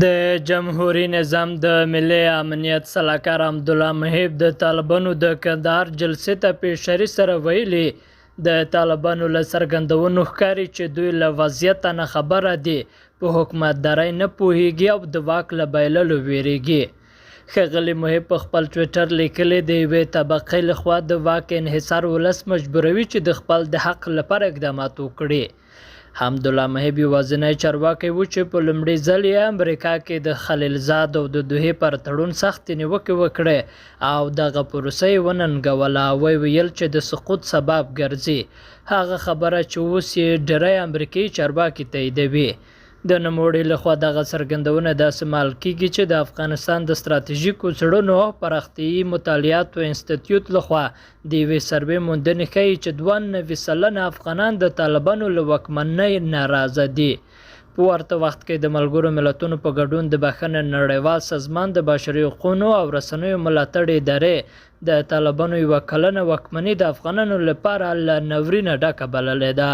د جمهوریت نظام د ملي امنیت سلاکار عبدالله محب د طالبانو د کندهار جلسې ته په اشارې سره ویلي د طالبانو له څرګندونو ښکاري چې دوی له وضعیت نه خبره دي، په حکومتدارۍ نه پوهیږي او د واک له بایللو ویریږي. ښاغلي محب په خپل ټویټر لیکلي د یوې طبقې لخوا د واک انحصار ولس مجبوروي چې د خپل د حق لپاره اقدامات وکړي. عبدالله محب یوازینی چارواکی و چې په لومړي ځل یې امریکا کې د خلیلزاد او د دوحې پر تړون سختې نیوکې وکړې او دغه پروسه یې وننګوله او ویل چې د سقوط سبب ګرځي. هغه خبره چې اوس یې ډېری امریکایي چارواکي تاییدوي. د نوموړي لخوا دغه څرګندونه داسې مال کیږي چې د افغانستان د ستراتیژیکو څېړنو پراختیایي مطالعاتو انسټیټیوټ لخوا د یوې سروې موندنې ښیي چې 92 سلنه افغانان د طالبانو له واکمنۍ ناراضه دي. په ورته وخت کې د ملګرو ملتونو په ګډون د بخښنې نړیوال سازمان د بشري حقوقو او رسنیو ملاتړ ادارې د طالبانو 1 کلنه واکمني د افغانانو لپاره له ناورینه ډکه بللې ده.